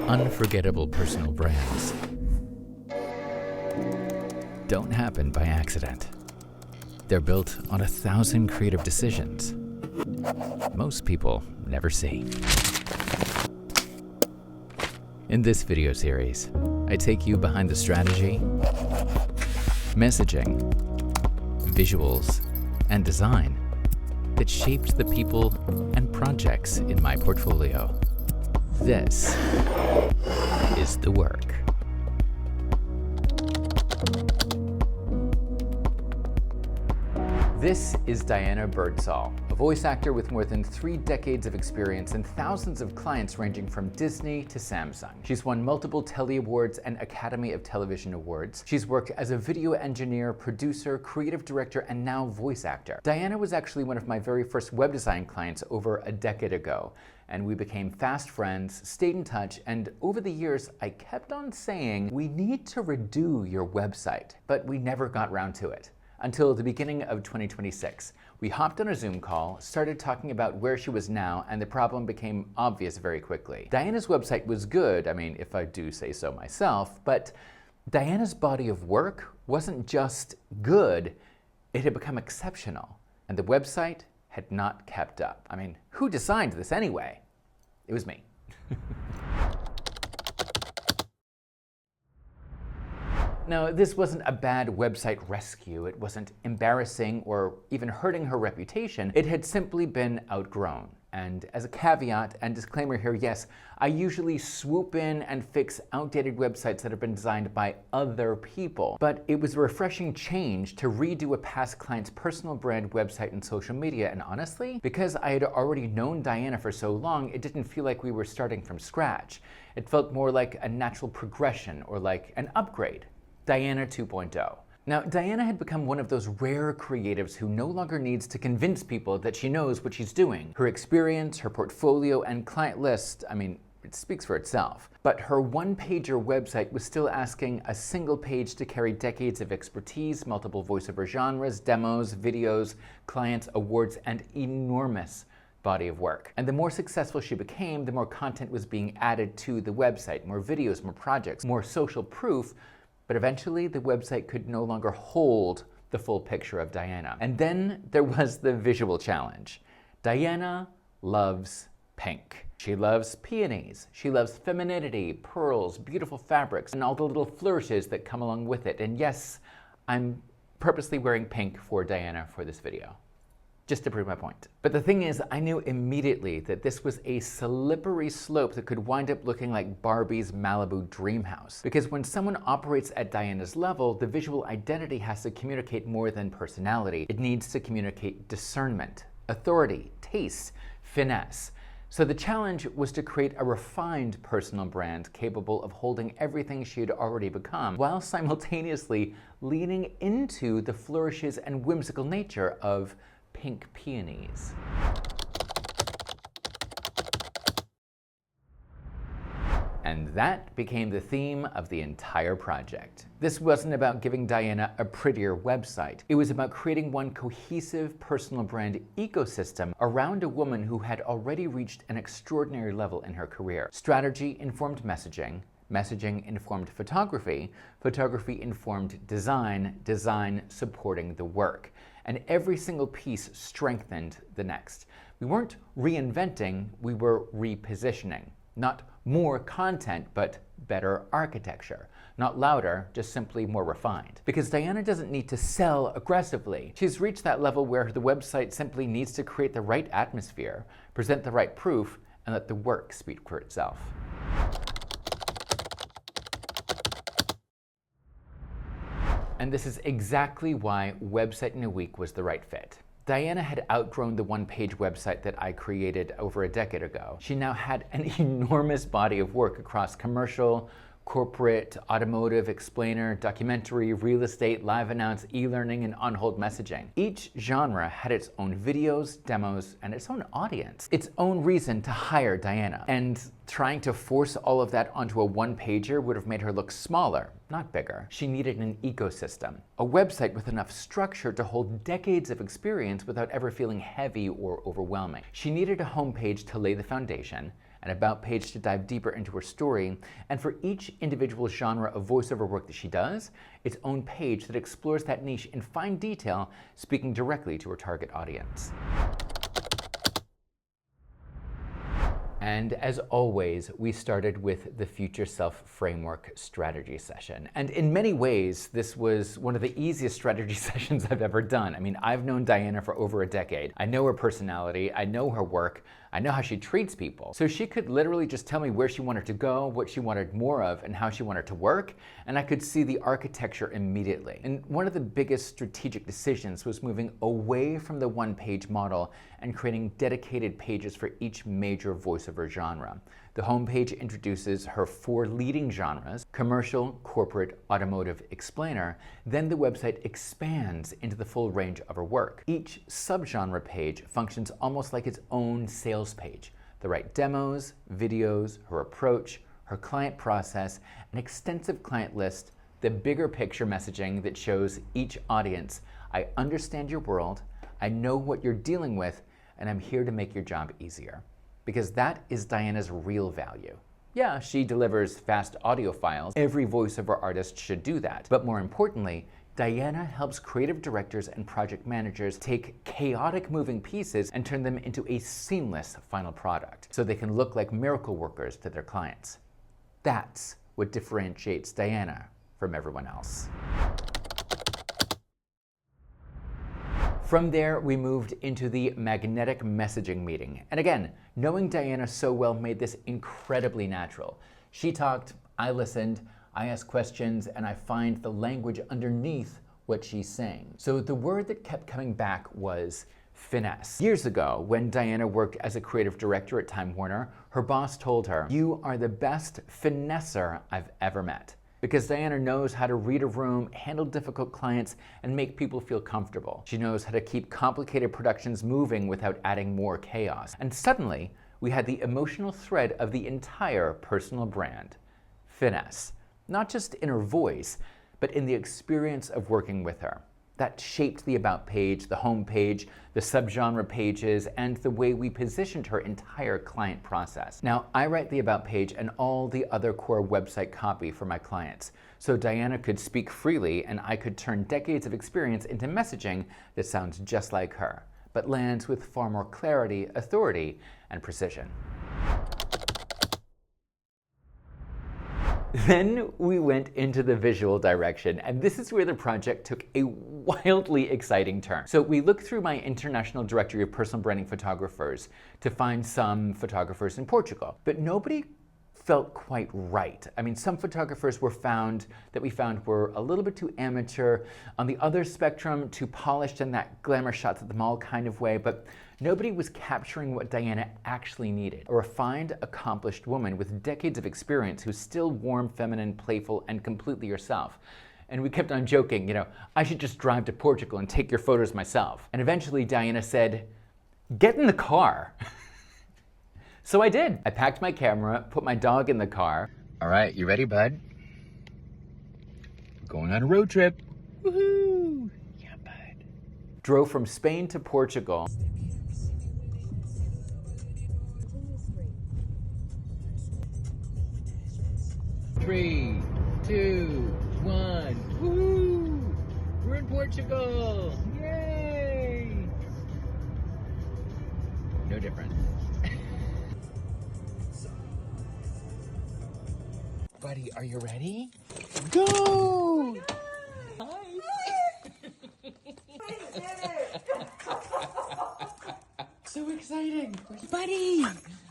Unforgettable personal brands don't happen by accident. They're built on 1,000 creative decisions most people never see. In this video series, I take you behind the strategy, messaging, visuals, and design that shaped the people and projects in my portfolio. This is the work. This is Diana Birdsall, a voice actor with more than 3 decades of experience and thousands of clients ranging from Disney to Samsung. She's won multiple Telly Awards and Academy of Television Awards. She's worked as a video engineer, producer, creative director, and now voice actor. Diana was actually one of my very first web design clients over a decade ago, and we became fast friends, stayed in touch, and over the years, I kept on saying, we need to redo your website, but we never got round to it. Until the beginning of 2026. We hopped on a Zoom call, started talking about where she was now, and the problem became obvious very quickly. Diana's website was good, I mean, if I do say so myself, but Diana's body of work wasn't just good, it had become exceptional, and the website had not kept up. I mean, who designed this anyway? It was me. Now, this wasn't a bad website rescue. It wasn't embarrassing or even hurting her reputation. It had simply been outgrown. And as a caveat and disclaimer here, yes, I usually swoop in and fix outdated websites that have been designed by other people. But it was a refreshing change to redo a past client's personal brand website and social media. And honestly, because I had already known Diana for so long, it didn't feel like we were starting from scratch. It felt more like a natural progression or like an upgrade. Diana 2.0. Now, Diana had become one of those rare creatives who no longer needs to convince people that she knows what she's doing. Her experience, her portfolio, and client list, I mean, it speaks for itself. But her one-pager website was still asking a single page to carry decades of expertise, multiple voiceover genres, demos, videos, clients, awards, and enormous body of work. And the more successful she became, the more content was being added to the website, more videos, more projects, more social proof. But eventually, the website could no longer hold the full picture of Diana. And then there was the visual challenge. Diana loves pink. She loves peonies. She loves femininity, pearls, beautiful fabrics, and all the little flourishes that come along with it. And yes, I'm purposely wearing pink for Diana for this video, just to prove my point. But the thing is, I knew immediately that this was a slippery slope that could wind up looking like Barbie's Malibu dream house. Because when someone operates at Diana's level, the visual identity has to communicate more than personality. It needs to communicate discernment, authority, taste, finesse. So the challenge was to create a refined personal brand capable of holding everything she had already become, while simultaneously leaning into the flourishes and whimsical nature of pink peonies. And that became the theme of the entire project. This wasn't about giving Diana a prettier website. It was about creating one cohesive personal brand ecosystem around a woman who had already reached an extraordinary level in her career. Strategy informed messaging, messaging informed photography, photography informed design, design supporting the work. And every single piece strengthened the next. We weren't reinventing, we were repositioning. Not more content, but better architecture. Not louder, just simply more refined. Because Diana doesn't need to sell aggressively. She's reached that level where the website simply needs to create the right atmosphere, present the right proof, and let the work speak for itself. And this is exactly why Website in a Week was the right fit. Diana had outgrown the one-page website that I created over a decade ago. She now had an enormous body of work across commercial, corporate, automotive, explainer, documentary, real estate, live announce, e-learning, and on-hold messaging. Each genre had its own videos, demos, and its own audience, its own reason to hire Diana. And trying to force all of that onto a one-pager would have made her look smaller, not bigger. She needed an ecosystem, a website with enough structure to hold decades of experience without ever feeling heavy or overwhelming. She needed a homepage to lay the foundation, an about page to dive deeper into her story, and for each individual genre of voiceover work that she does, its own page that explores that niche in fine detail, speaking directly to her target audience. And as always, we started with the Future Self Framework strategy session. And in many ways, this was one of the easiest strategy sessions I've ever done. I mean, I've known Diana for over a decade. I know her personality, I know her work, I know how she treats people. So she could literally just tell me where she wanted to go, what she wanted more of, and how she wanted to work, and I could see the architecture immediately. And one of the biggest strategic decisions was moving away from the one-page model and creating dedicated pages for each major voiceover genre. The homepage introduces her 4 leading genres: commercial, corporate, automotive, explainer. Then the website expands into the full range of her work. Each subgenre page functions almost like its own sales page. The right demos, videos, her approach, her client process, an extensive client list, the bigger picture messaging that shows each audience, I understand your world, I know what you're dealing with, and I'm here to make your job easier. Because that is Diana's real value. Yeah, she delivers fast audio files. Every voiceover artist should do that. But more importantly, Diana helps creative directors and project managers take chaotic moving pieces and turn them into a seamless final product, so they can look like miracle workers to their clients. That's what differentiates Diana from everyone else. From there, we moved into the magnetic messaging meeting. And again, knowing Diana so well made this incredibly natural. She talked, I listened, I asked questions, and I find the language underneath what she's saying. So the word that kept coming back was finesse. Years ago, when Diana worked as a creative director at Time Warner, her boss told her, "You are the best finesser I've ever met." Because Diana knows how to read a room, handle difficult clients, and make people feel comfortable. She knows how to keep complicated productions moving without adding more chaos. And suddenly, we had the emotional thread of the entire personal brand. Finesse. Not just in her voice, but in the experience of working with her. That shaped the About page, the home page, the subgenre pages, and the way we positioned her entire client process. Now, I write the About page and all the other core website copy for my clients, so Diana could speak freely and I could turn decades of experience into messaging that sounds just like her, but lands with far more clarity, authority, and precision. Then we went into the visual direction, and this is where the project took a wildly exciting turn. So we looked through my international directory of personal branding photographers to find some photographers in Portugal, but nobody felt quite right. I mean, some photographers we found were a little bit too amateur, on the other spectrum, too polished in that glamour shots at the mall kind of way, but nobody was capturing what Diana actually needed. A refined, accomplished woman with decades of experience who's still warm, feminine, playful, and completely herself. And we kept on joking, I should just drive to Portugal and take your photos myself. And eventually Diana said, "Get in the car." So I did. I packed my camera, put my dog in the car. All right, you ready, bud? We're going on a road trip. Woohoo! Yeah, bud. Drove from Spain to Portugal. Three, two, one. Woohoo! We're in Portugal! Yay! No different. Buddy, are you ready? Go! So exciting! Buddy!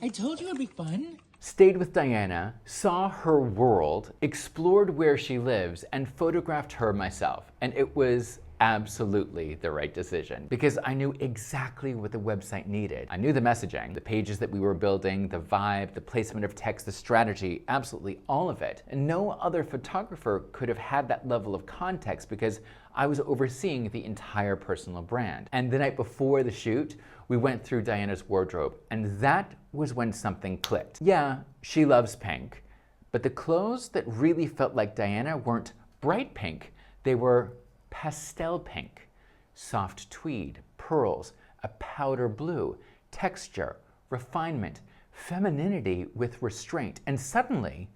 I told you it'd be fun. Stayed with Diana, saw her world, explored where she lives, and photographed her myself. And it was absolutely the right decision because I knew exactly what the website needed. I knew the messaging, the pages that we were building, the vibe, the placement of text, the strategy, absolutely all of it. And no other photographer could have had that level of context because I was overseeing the entire personal brand. And the night before the shoot, we went through Diana's wardrobe, and that was when something clicked. Yeah, she loves pink, but the clothes that really felt like Diana weren't bright pink, they were pastel pink, soft tweed, pearls, a powder blue, texture, refinement, femininity with restraint. And suddenly,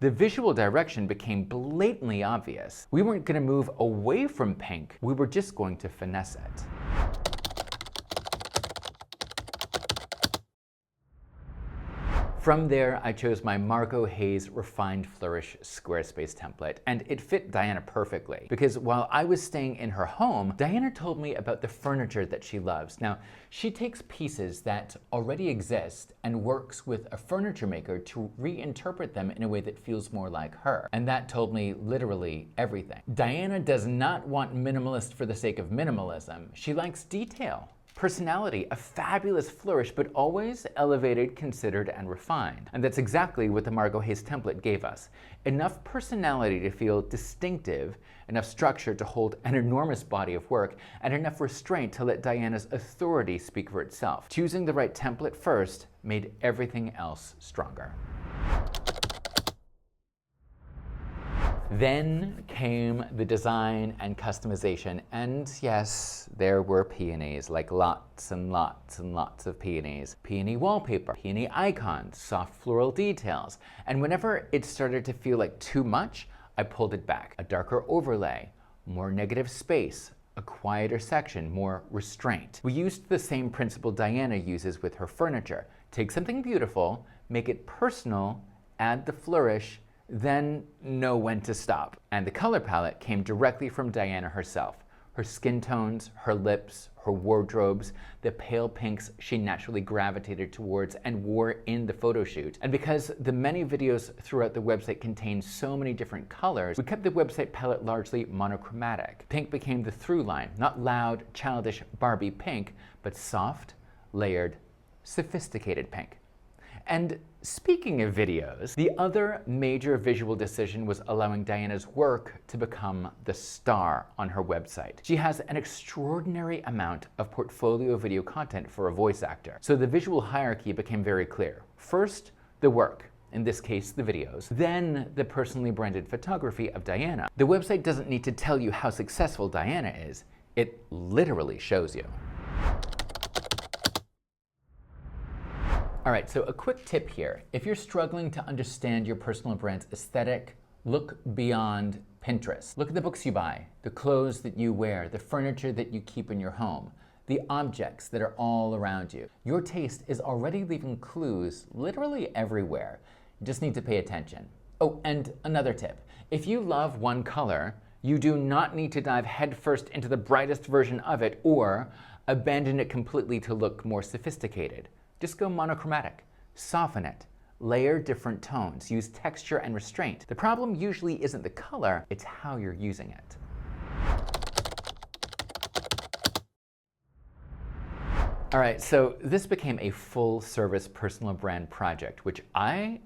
the visual direction became blatantly obvious. We weren't going to move away from pink, we were just going to finesse it. From there, I chose my Margot Hayes Refined Flourish Squarespace template, and it fit Diana perfectly. Because while I was staying in her home, Diana told me about the furniture that she loves. Now, she takes pieces that already exist and works with a furniture maker to reinterpret them in a way that feels more like her. And that told me literally everything. Diana does not want minimalist for the sake of minimalism. She likes detail, personality, a fabulous flourish, but always elevated, considered, and refined. And that's exactly what the Margot Hayes template gave us. Enough personality to feel distinctive, enough structure to hold an enormous body of work, and enough restraint to let Diana's authority speak for itself. Choosing the right template first made everything else stronger. Then came the design and customization, and yes, there were peonies, like lots and lots and lots of peonies. Peony wallpaper, peony icons, soft floral details, and whenever it started to feel like too much, I pulled it back. A darker overlay, more negative space, a quieter section, more restraint. We used the same principle Diana uses with her furniture. Take something beautiful, make it personal, add the flourish, then know when to stop. And the color palette came directly from Diana herself. Her skin tones, her lips, her wardrobes, the pale pinks she naturally gravitated towards and wore in the photo shoot. And because the many videos throughout the website contained so many different colors, we kept the website palette largely monochromatic. Pink became the through line, not loud, childish Barbie pink, but soft, layered, sophisticated pink. And speaking of videos, the other major visual decision was allowing Diana's work to become the star on her website. She has an extraordinary amount of portfolio video content for a voice actor, so the visual hierarchy became very clear. First, the work, in this case, the videos, then the personally branded photography of Diana. The website doesn't need to tell you how successful Diana is, it literally shows you. All right, so a quick tip here. If you're struggling to understand your personal brand's aesthetic, look beyond Pinterest. Look at the books you buy, the clothes that you wear, the furniture that you keep in your home, the objects that are all around you. Your taste is already leaving clues literally everywhere. You just need to pay attention. Oh, and another tip. If you love one color, you do not need to dive headfirst into the brightest version of it or abandon it completely to look more sophisticated. Just go monochromatic, soften it, layer different tones, use texture and restraint. The problem usually isn't the color, it's how you're using it. All right, so this became a full-service personal brand project, which I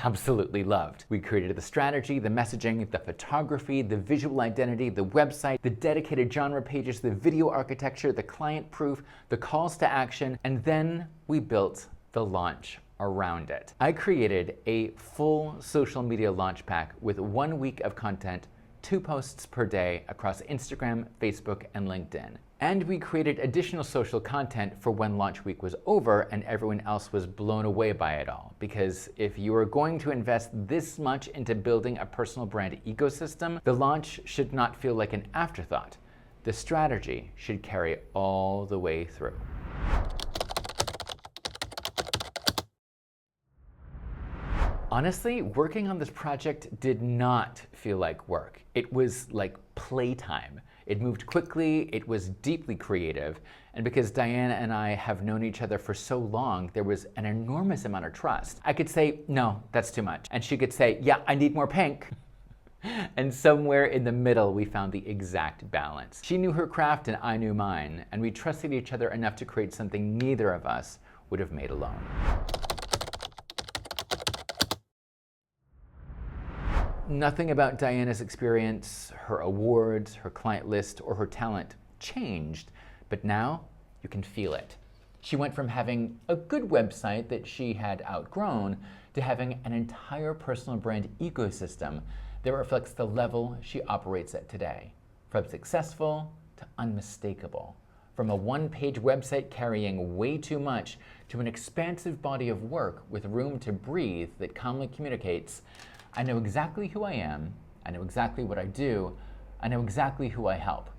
absolutely loved. We created the strategy, the messaging, the photography, the visual identity, the website, the dedicated genre pages, the video architecture, the client proof, the calls to action, and then we built the launch around it. I created a full social media launch pack with 1 week of content, 2 posts per day across Instagram, Facebook, and LinkedIn. And we created additional social content for when launch week was over and everyone else was blown away by it all. Because if you are going to invest this much into building a personal brand ecosystem, the launch should not feel like an afterthought. The strategy should carry all the way through. Honestly, working on this project did not feel like work. It was like playtime. It moved quickly, it was deeply creative, and because Diana and I have known each other for so long, there was an enormous amount of trust. I could say, no, that's too much. And she could say, yeah, I need more pink. And somewhere in the middle, we found the exact balance. She knew her craft and I knew mine, and we trusted each other enough to create something neither of us would have made alone. Nothing about Diana's experience, her awards, her client list, or her talent changed, but now you can feel it. She went from having a good website that she had outgrown to having an entire personal brand ecosystem that reflects the level she operates at today. From successful to unmistakable, From a one-page website carrying way too much to an expansive body of work with room to breathe that calmly communicates, I know exactly who I am, I know exactly what I do, I know exactly who I help.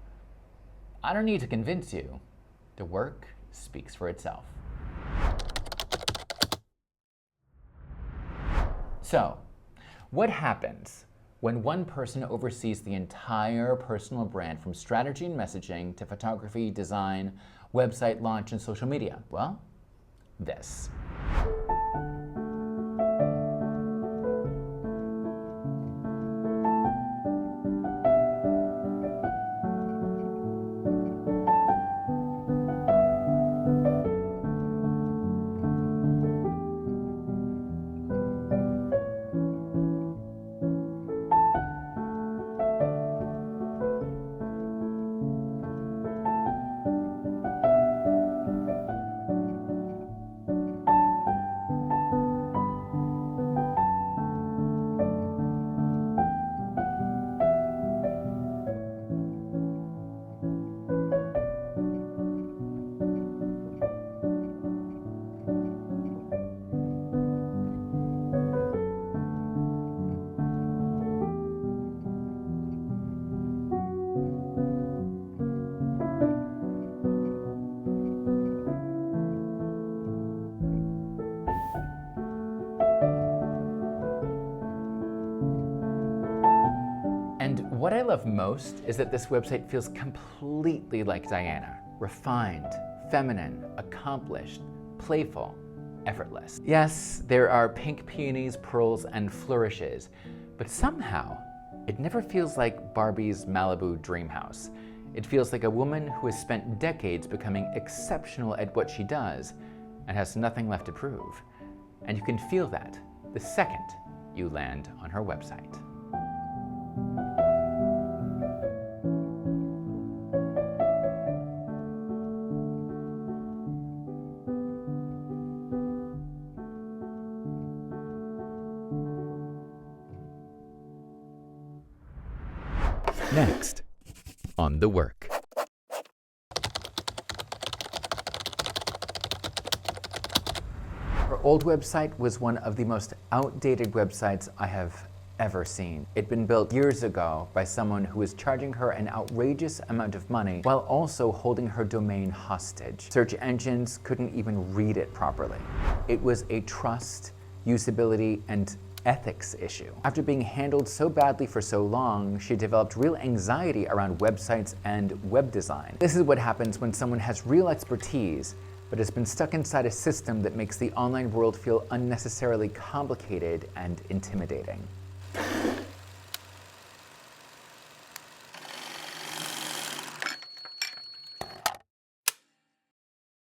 I don't need to convince you. The work speaks for itself. So, what happens when one person oversees the entire personal brand from strategy and messaging to photography, design, website launch, and social media? Well, this. And what I love most is that this website feels completely like Diana. Refined, feminine, accomplished, playful, effortless. Yes, there are pink peonies, pearls, and flourishes, but somehow it never feels like Barbie's Malibu dream house. It feels like a woman who has spent decades becoming exceptional at what she does and has nothing left to prove. And you can feel that the second you land on her website. Next, on the work. Her old website was one of the most outdated websites I have ever seen. It'd been built years ago by someone who was charging her an outrageous amount of money while also holding her domain hostage. Search engines couldn't even read it properly. It was a trust, usability, and ethics issue. After being handled so badly for so long, she developed real anxiety around websites and web design. This is what happens when someone has real expertise, but has been stuck inside a system that makes the online world feel unnecessarily complicated and intimidating.